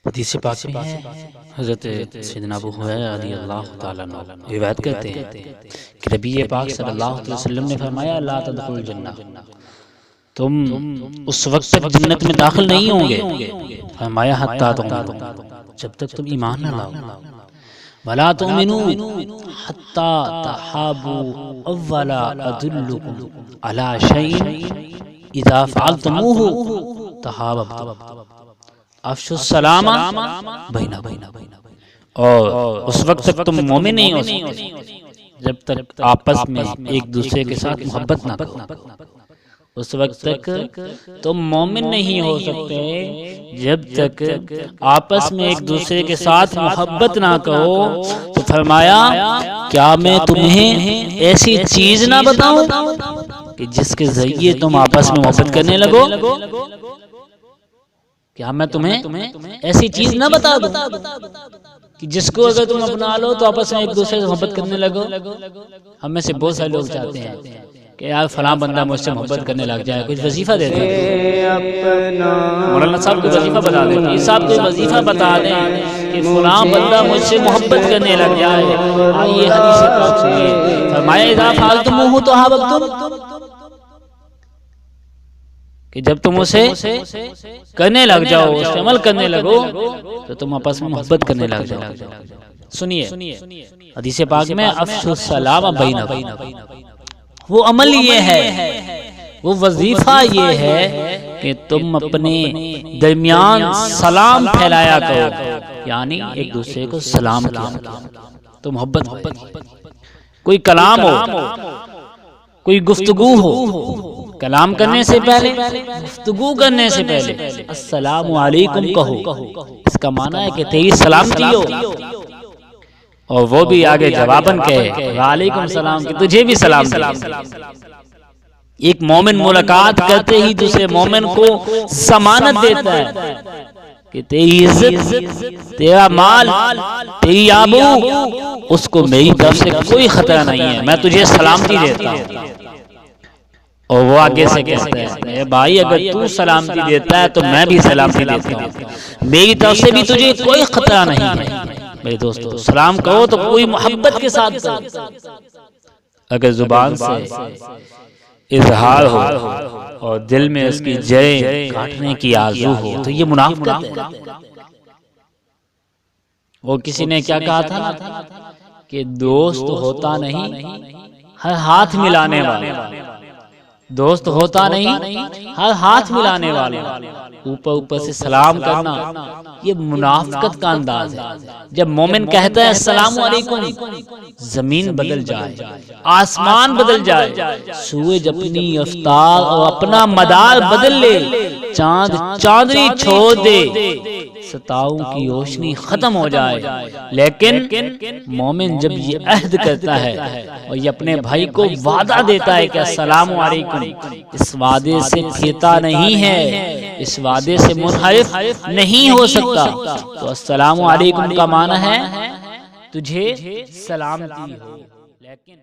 حدیث پاک میں ہے حضرت سیدنا ابو ہریرہ رضی اللہ تعالیٰ عنہ روایت کرتے ہیں کہ نبی پاک صلی اللہ علیہ وسلم نے فرمایا لا تدخلوا الجنہ، تم اس وقت تک جنت میں داخل نہیں ہوں گے، فرمایا حتی تؤمنوا، جب تک تم ایمان نہ لاؤ، ولا تؤمنوا حتی تحابوا، اولا ادلکم علی شیء اذا فعلتموه تحاببتم، افشوا السلام بینکم، اور اس وقت تک تم مومن نہیں ہو سکتے جب تک آپس میں ایک دوسرے کے ساتھ محبت نہ کرو، اس وقت تک تم مومن نہیں ہو سکتے جب تک آپس میں ایک دوسرے کے ساتھ محبت نہ کرو۔ تو فرمایا کیا میں تمہیں ایسی چیز نہ بتاؤں کہ جس کے ذریعے تم آپس میں محبت کرنے لگو؟ کیا میں تمہیں ایسی چیز نہ بتا دوں کہ جس کو اگر تم اپنا لو تو آپس میں ایک دوسرے سے محبت کرنے لگو؟ ہم میں سے بہت سارے لوگ چاہتے ہیں کہ یار فلاں بندہ مجھ سے محبت کرنے لگ جائے، کچھ وظیفہ دے دیں، مولانا صاحب کو وظیفہ بتا دیں، پیر صاحب کو وظیفہ بتا دیں کہ فلاں بندہ مجھ سے محبت کرنے لگ جائے۔ آئیے حدیث پاک سنیے، فرمایا اذا فعلتموه تحاببتم، کہ جب تم اسے کرنے لگ جاؤ، اس پہ عمل کرنے لگو تو تم آپس میں محبت کرنے لگ جاؤ۔ سنیے حدیث پاک میں افشوا السلام بینکم، وہ عمل یہ ہے، وہ وظیفہ یہ ہے کہ تم اپنے درمیان سلام پھیلایا کرو، یعنی ایک دوسرے کو سلام کیا تو محبت ہو۔ کوئی کلام ہو، کوئی گفتگو ہو، کلام کرنے سے پہلے، گفتگو کرنے سے پہلے السلام علیکم کہو، اس کا معنی ہے کہ تیری سلامتی ہو، اور وہ بھی آگے جواباً کہے وعلیکم السلام، کہ تجھے بھی سلام دے۔ ایک مومن ملاقات کرتے ہی دوسرے مومن کو ضمانت دیتا ہے کہ تیری عزت، تیرا مال، تیری آبرو، اس کو میری طرف سے کوئی خطرہ نہیں ہے، میں تجھے سلامتی دیتا ہوں۔ اور وہ آگے سے کہتا ہے اے بھائی اگر تو سلامتی دیتا ہے تو میں بھی سلامتی دیتا ہوں، میری طرف سے بھی تجھے کوئی خطرہ نہیں ہے۔ میرے دوستو سلام کہو تو کوئی محبت کے ساتھ کرو، اگر زبان سے اظہار ہو اور دل میں اس کی جڑیں کاٹنے کی آرزو ہو تو یہ منافقت ہے۔ وہ کسی نے کیا کہا تھا کہ دوست ہوتا نہیں ہر ہاتھ ملانے والا، دوست ہوتا نہیں ہر ہاتھ ملانے والا، اوپر سے سلام کرنا یہ منافقت کا انداز ہے۔ جب مومن کہتا ہے السلام علیکم، زمین بدل جائے، آسمان بدل جائے، سورج اپنی رفتار اور اپنا مدار بدل لے، چاند چاندنی چھوڑ دے، ستاروں کی روشنی ختم ہو جائے، لیکن مومن جب یہ عہد کرتا ہے اور یہ اپنے بھائی کو وعدہ دیتا ہے کہ السلام علیکم، اس وعدے سے پھرتا نہیں ہے، اس وعدے سے منحرف نہیں ہو سکتا، تو السلام علیکم کا معنی ہے تجھے سلامتی ہو۔ لیکن